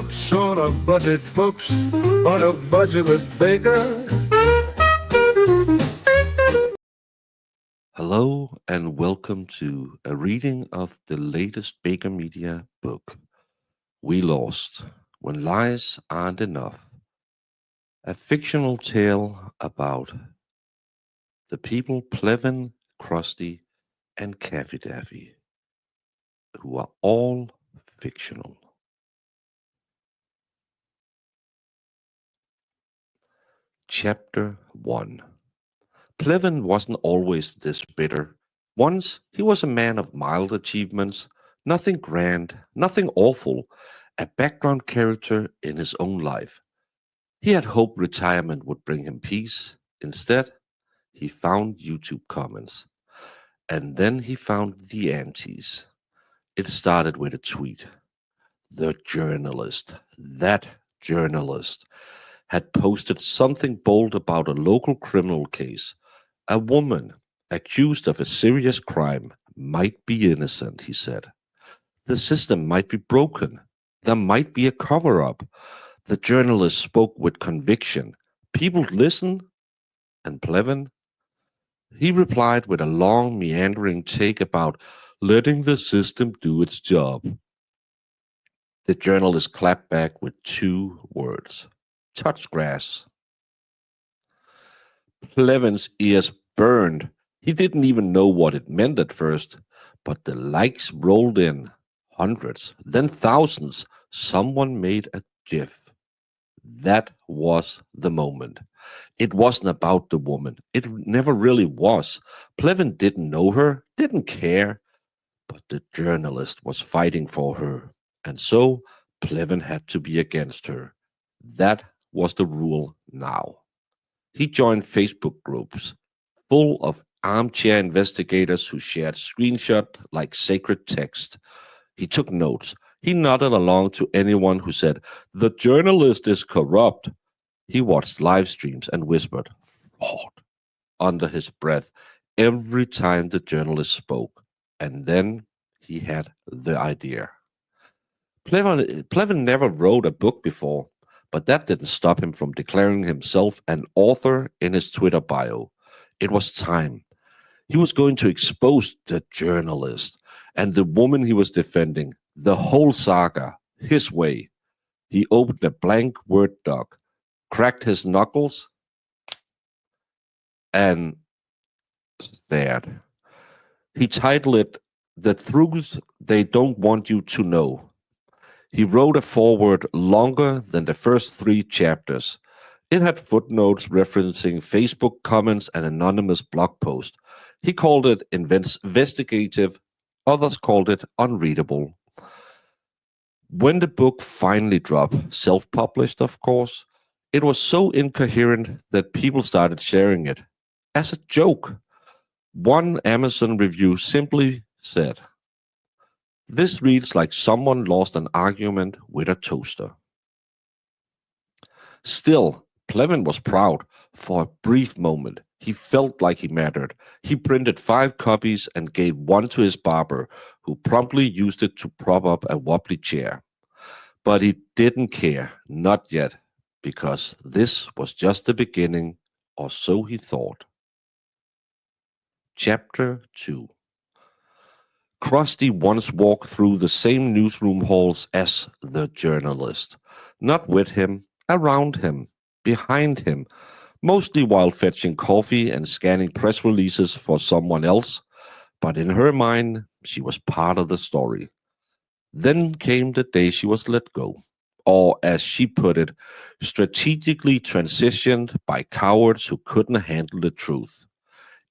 Books on a budget, books on a budget with Baker. Hello and welcome to a reading of the latest Baker Media book, We Lost When Lies Aren't Enough, a fictional tale about the people Plevin, Krusty, and Caffy Daffy, who are all fictional. Chapter 1. Plevin wasn't always this bitter. Once he was a man of mild achievements, nothing grand, nothing awful, a background character in his own life. He had hoped retirement would bring him peace. Instead, he found YouTube comments. And then he found the antis. It started with a tweet. The journalist, that journalist, had posted something bold about a local criminal case. A woman accused of a serious crime might be innocent, he said. The system might be broken. There might be a cover up. The journalist spoke with conviction. People listen? And Plevin? He replied with a long, meandering take about letting the system do its job. The journalist clapped back with 2 words. Touch grass. Plevin's ears burned. He didn't even know what it meant at first, but the likes rolled in. Hundreds, then thousands. Someone made a gif. That was the moment. It wasn't about the woman. It never really was. Plevin didn't know her, didn't care, but the journalist was fighting for her. And so Plevin had to be against her. That was the rule now. He joined Facebook groups full of armchair investigators who shared screenshots like sacred text. He took notes. He nodded along to anyone who said, "The journalist is corrupt." He watched live streams and whispered, "Fraud," under his breath every time the journalist spoke. And then he had the idea. Plevin never wrote a book before, but that didn't stop him from declaring himself an author in his Twitter bio. It was time. He was going to expose the journalist and the woman he was defending, the whole saga, his way. He opened a blank Word doc, cracked his knuckles, and stared. He titled it, "The Truth They Don't Want You to Know." He wrote a foreword longer than the first 3 chapters. It had footnotes referencing Facebook comments and anonymous blog posts. He called it investigative. Others called it unreadable. When the book finally dropped, self-published of course, it was so incoherent that people started sharing it as a joke. One Amazon review simply said, "This reads like someone lost an argument with a toaster." Still, Plevin was proud. For a brief moment, he felt like he mattered. He printed 5 copies and gave one to his barber, who promptly used it to prop up a wobbly chair. But he didn't care, not yet, because this was just the beginning, or so he thought. Chapter 2. Krusty once walked through the same newsroom halls as the journalist. Not with him, around him, behind him, mostly while fetching coffee and scanning press releases for someone else. But in her mind, she was part of the story. Then came the day she was let go, or as she put it, strategically transitioned by cowards who couldn't handle the truth.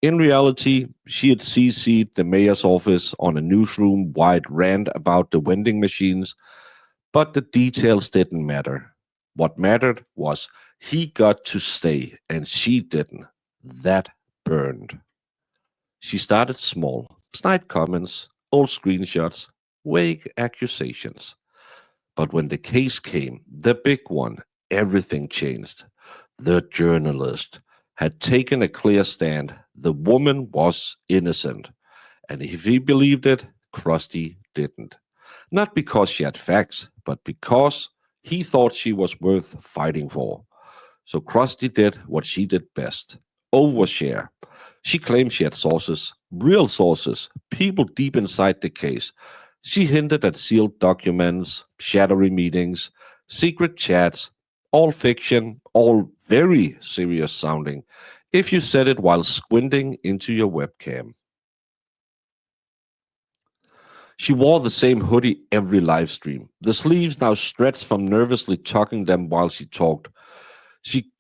In reality, she had CC'd the mayor's office on a newsroom-wide rant about the vending machines, but the details didn't matter. What mattered was he got to stay, and she didn't. That burned. She started small, snide comments, old screenshots, vague accusations. But when the case came, the big one, everything changed. The journalist had taken a clear stand. The woman was innocent. And if he believed it, Krusty didn't. Not because she had facts, but because He thought she was worth fighting for. So Krusty did what she did best: overshare. She claimed she had sources, real sources, people deep inside the case. She hinted at sealed documents, shadowy meetings, secret chats, all fiction, all very serious sounding, if you said it while squinting into your webcam. She wore the same hoodie every live stream. The sleeves now stretched from nervously tucking them while she talked.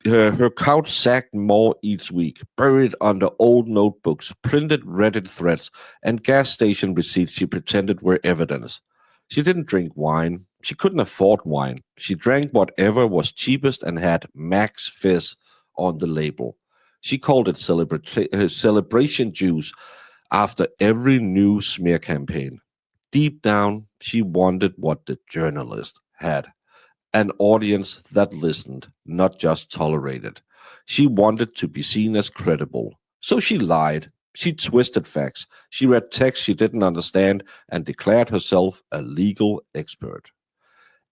Her couch sagged more each week, buried under old notebooks, printed Reddit threads, and gas station receipts she pretended were evidence. She didn't drink wine. She couldn't afford wine. She drank whatever was cheapest and had Max Fizz on the label. She called it celebration juice after every new smear campaign. Deep down, she wanted what the journalist had: an audience that listened, not just tolerated. She wanted to be seen as credible. So she lied. She twisted facts. She read texts she didn't understand and declared herself a legal expert.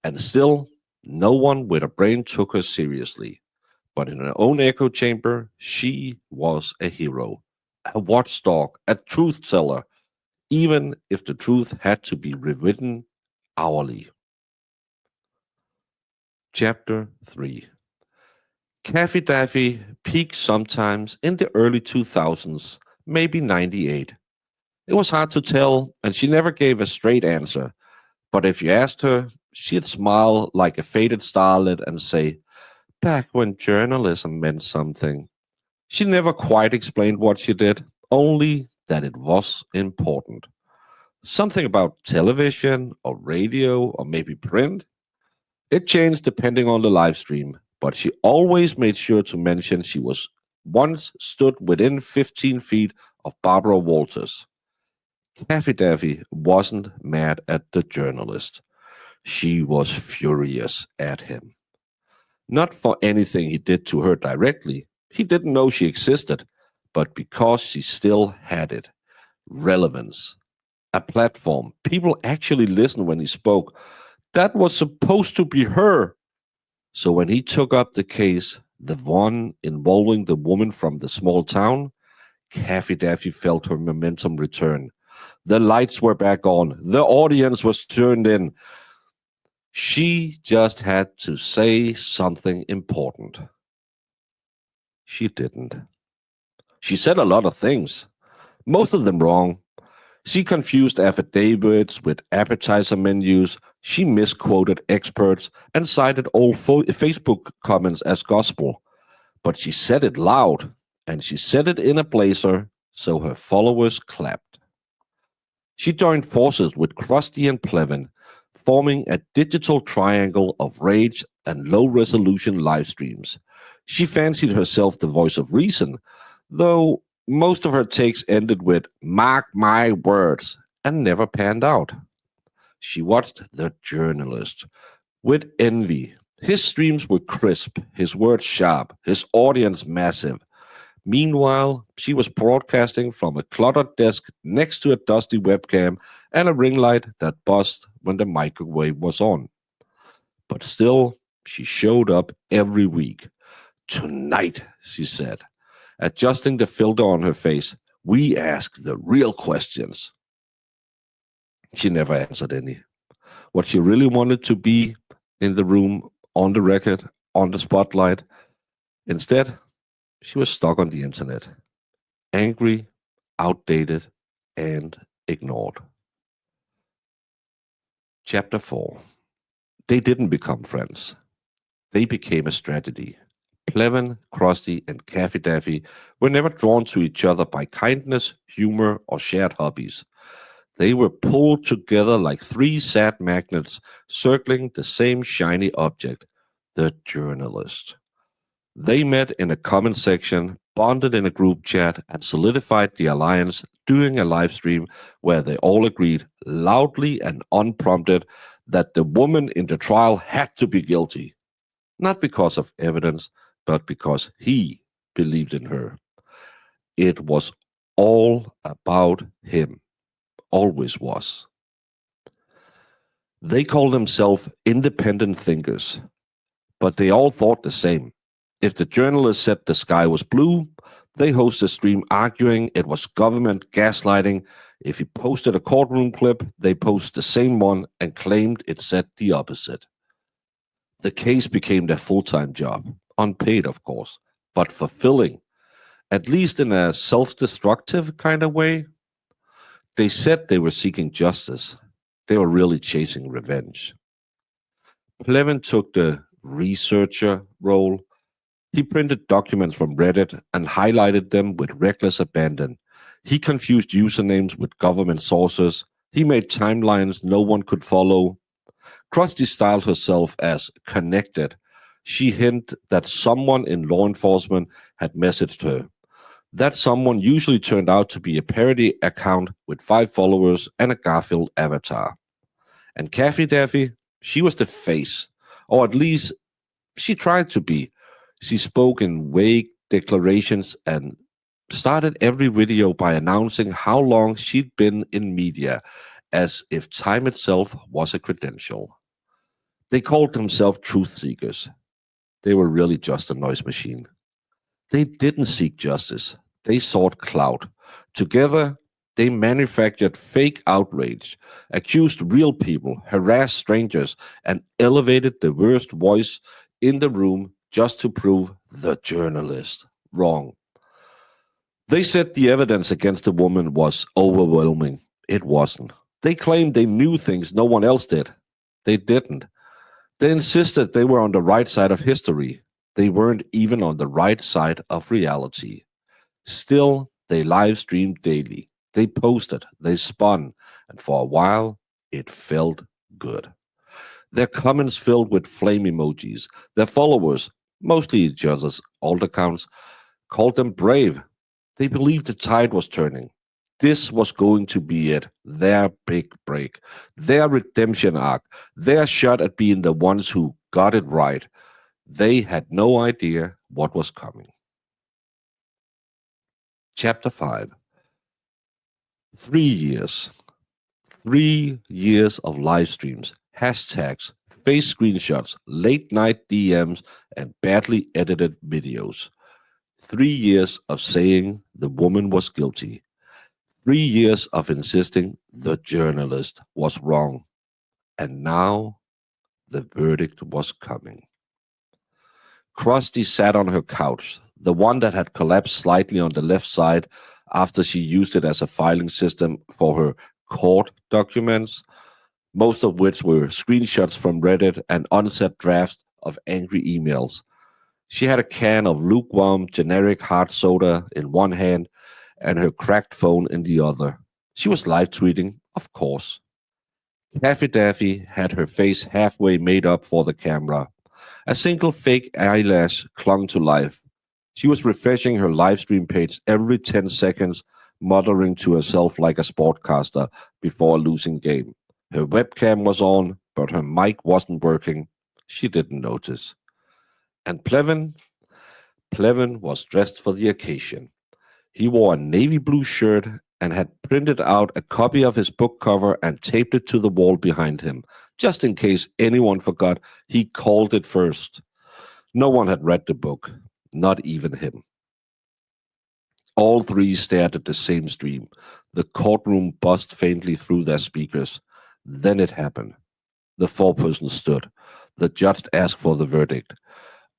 And still, no one with a brain took her seriously. But in her own echo chamber, she was a hero, a watchdog, a truth teller, even if the truth had to be rewritten hourly. Chapter 3. Caffey Daffy peaked sometimes in the early 2000s, maybe 98. It was hard to tell, and she never gave a straight answer. But if you asked her, she'd smile like a faded starlet and say, "Back when journalism meant something." She never quite explained what she did, only that it was important. Something about television or radio or maybe print. It changed depending on the live stream, but she always made sure to mention she was once stood within 15 feet of Barbara Walters. Taffy Daffy wasn't mad at the journalist. She was furious at him. Not for anything he did to her directly. He didn't know she existed, but because she still had it. Relevance. A platform. People actually listened when he spoke. That was supposed to be her. So when he took up the case, the one involving the woman from the small town, Caffey Daffy felt her momentum return. The lights were back on. The audience was turned in. She just had to say something important. She didn't. She said a lot of things, most of them wrong. She confused affidavits with appetizer menus. She misquoted experts and cited old Facebook comments as gospel. But she said it loud, and she said it in a blazer, so her followers clapped. She joined forces with Krusty and Plevin, forming a digital triangle of rage and low resolution live streams. She fancied herself the voice of reason, though most of her takes ended with "mark my words" and never panned out. She watched the journalist with envy. His streams were crisp, his words sharp, his audience massive. Meanwhile, she was broadcasting from a cluttered desk next to a dusty webcam and a ring light that buzzed when the microwave was on. But still, she showed up every week. "Tonight," she said, adjusting the filter on her face, "we ask the real questions." She never answered any. What she really wanted to be in the room, on the record, on the spotlight. Instead, she was stuck on the internet, angry, outdated, and ignored. Chapter 4. They didn't become friends. They became a strategy. Plevin, Krusty, and Caffey Daffy were never drawn to each other by kindness, humor, or shared hobbies. They were pulled together like three sad magnets circling the same shiny object: the journalist. They met in a comment section, bonded in a group chat, and solidified the alliance during a live stream where they all agreed, loudly and unprompted, that the woman in the trial had to be guilty. Not because of evidence, but because he believed in her. It was all about him, always was. They called themselves independent thinkers, but they all thought the same. If the journalist said the sky was blue, they hosted a stream arguing it was government gaslighting. If he posted a courtroom clip, they posted the same one and claimed it said the opposite. The case became their full-time job, unpaid, of course, but fulfilling, at least in a self-destructive kind of way. They said they were seeking justice. They were really chasing revenge. Plevin took the researcher role. He printed documents from Reddit and highlighted them with reckless abandon. He confused usernames with government sources. He made timelines no one could follow. Krusty styled herself as connected. She hinted that someone in law enforcement had messaged her. That someone usually turned out to be a parody account with 5 followers and a Garfield avatar. And Caffey Daffy, she was the face, or at least she tried to be. She spoke in vague declarations and started every video by announcing how long she'd been in media, as if time itself was a credential. They called themselves truth seekers. They were really just a noise machine. They didn't seek justice, they sought clout. Together, they manufactured fake outrage, accused real people, harassed strangers, and elevated the worst voice in the room just to prove the journalist wrong. They said the evidence against the woman was overwhelming. It wasn't. They claimed they knew things no one else did. They didn't. They insisted they were on the right side of history. They weren't even on the right side of reality. Still, they live streamed daily. They posted, they spun, and for a while, it felt good. Their comments filled with flame emojis. Their followers, mostly each other's alt accounts, called them brave. They believed the tide was turning. This was going to be it, their big break, their redemption arc, their shot at being the ones who got it right. They had no idea what was coming. Chapter 5. 3 years. 3 years of live streams, hashtags, face screenshots, late night DMs, and badly edited videos. 3 years of saying the woman was guilty. 3 years of insisting the journalist was wrong. And now the verdict was coming. Krusty sat on her couch, the one that had collapsed slightly on the left side after she used it as a filing system for her court documents, most of which were screenshots from Reddit and unset drafts of angry emails. She had a can of lukewarm, generic hard soda in one hand and her cracked phone in the other. She was live tweeting, of course. Daffy Daffy had her face halfway made up for the camera. A single fake eyelash clung to life. She was refreshing her live stream page every 10 seconds, muttering to herself like a sportcaster before a losing game. Her webcam was on, but her mic wasn't working. She didn't notice. And Plevin was dressed for the occasion. He wore a navy blue shirt and had printed out a copy of his book cover and taped it to the wall behind him, just in case anyone forgot he called it first. No one had read the book, not even him. All 3 stared at the same stream. The courtroom buzzed faintly through their speakers. Then it happened. The 4-person stood. The judge asked for the verdict.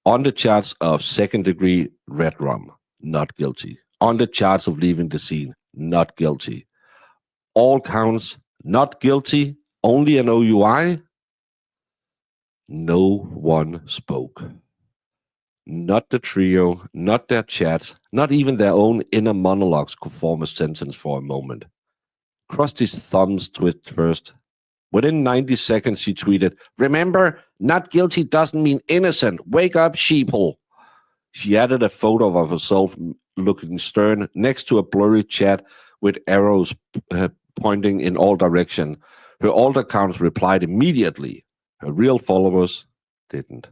On the charge of second-degree red rum, not guilty. On the charge of leaving the scene, not guilty. All counts, not guilty, only an OUI? No one spoke. Not the trio, not their chats, not even their own inner monologues could form a sentence for a moment. Krusty's thumbs twitched first. Within 90 seconds, she tweeted, "Remember, not guilty doesn't mean innocent. Wake up, sheeple." She added a photo of herself looking stern next to a blurry chat with arrows pointing in all directions. Her alt accounts replied immediately. Her real followers didn't.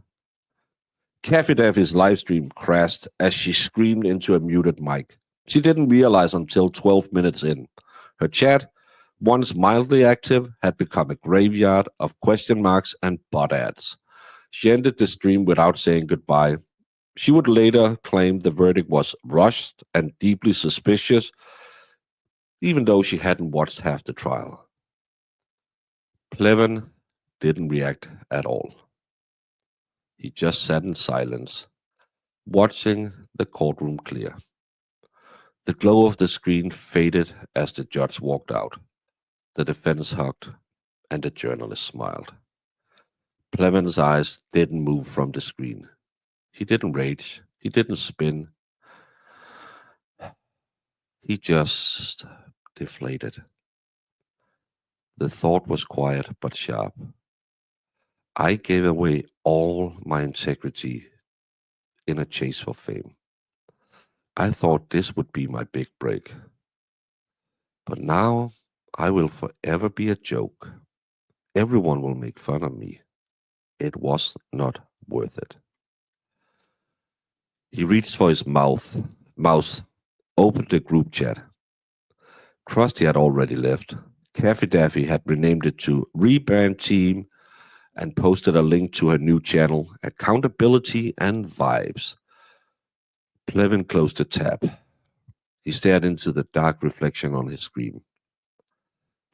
Caffey Daffy's live stream crashed as she screamed into a muted mic. She didn't realize until 12 minutes in. Her chat, once mildly active, had become a graveyard of question marks and butt ads. She ended the stream without saying goodbye. She would later claim the verdict was rushed and deeply suspicious, even though she hadn't watched half the trial. Plevin didn't react at all. He just sat in silence, watching the courtroom clear. The glow of the screen faded as the judge walked out. The defense hugged, and the journalist smiled. Plevin's eyes didn't move from the screen. He didn't rage. He didn't spin. He just deflated. The thought was quiet but sharp. I gave away all my integrity in a chase for fame. I thought this would be my big break. But now I will forever be a joke. Everyone will make fun of me. It was not worth it. He reached for his mouse, opened the group chat. Krusty had already left. Caffy Daffy had renamed it to Rebrand Team and posted a link to her new channel, Accountability and Vibes. Plevin closed the tab. He stared into the dark reflection on his screen.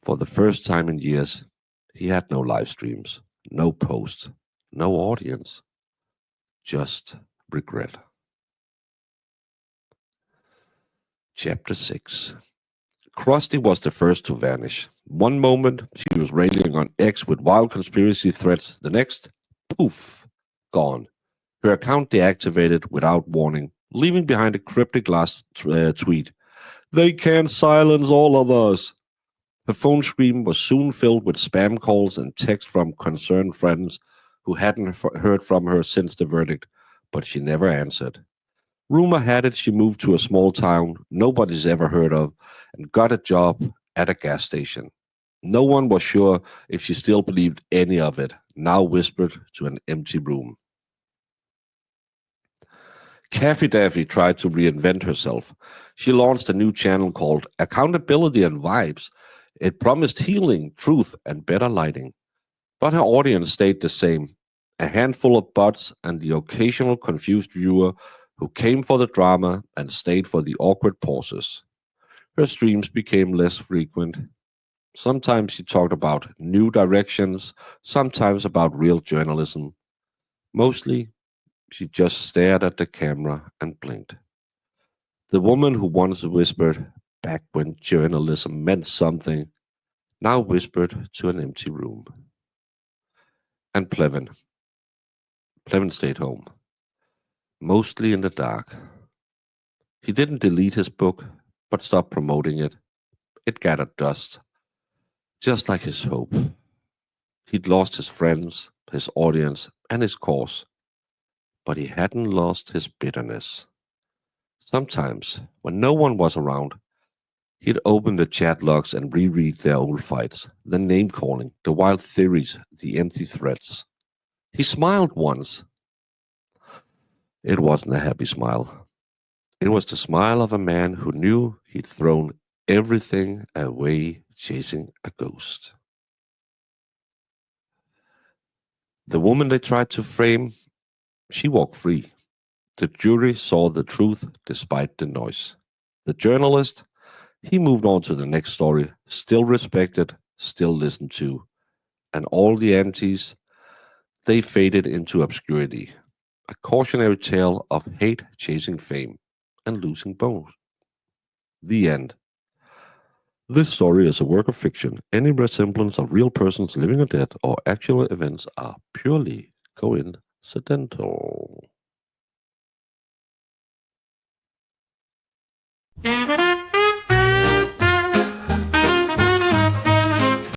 For the first time in years, he had no live streams, no posts, no audience, just regret. Chapter 6. Krusty was the first to vanish. One moment, she was railing on X with wild conspiracy threats. The next, poof, gone. Her account deactivated without warning, leaving behind a cryptic last tweet. They can't silence all of us. Her phone screen was soon filled with spam calls and texts from concerned friends who hadn't heard from her since the verdict, but she never answered. Rumor had it she moved to a small town nobody's ever heard of and got a job at a gas station. No one was sure if she still believed any of it, now whispered to an empty room. Caffy Daffy tried to reinvent herself. She launched a new channel called Accountability and Vibes. It promised healing, truth, and better lighting. But her audience stayed the same, a handful of bots and the occasional confused viewer who came for the drama and stayed for the awkward pauses. Her streams became less frequent. Sometimes she talked about new directions, sometimes about real journalism. Mostly, she just stared at the camera and blinked. The woman who once whispered, back when journalism meant something, now whispered to an empty room. And Plevin stayed home, mostly in the dark. He didn't delete his book, but stopped promoting it. It gathered dust, just like his hope. He'd lost his friends, his audience, and his cause, but he hadn't lost his bitterness. Sometimes, when no one was around, he'd open the chat logs and reread their old fights, the name-calling, the wild theories, the empty threats. He smiled once. It wasn't a happy smile. It was the smile of a man who knew he'd thrown everything away chasing a ghost. The woman they tried to frame, she walked free. The jury saw the truth despite the noise. The journalist, he moved on to the next story, still respected, still listened to. And all the antis, they faded into obscurity. A cautionary tale of hate chasing fame and losing bones. The end. This story is a work of fiction. Any resemblance of real persons living or dead or actual events are purely coincidental.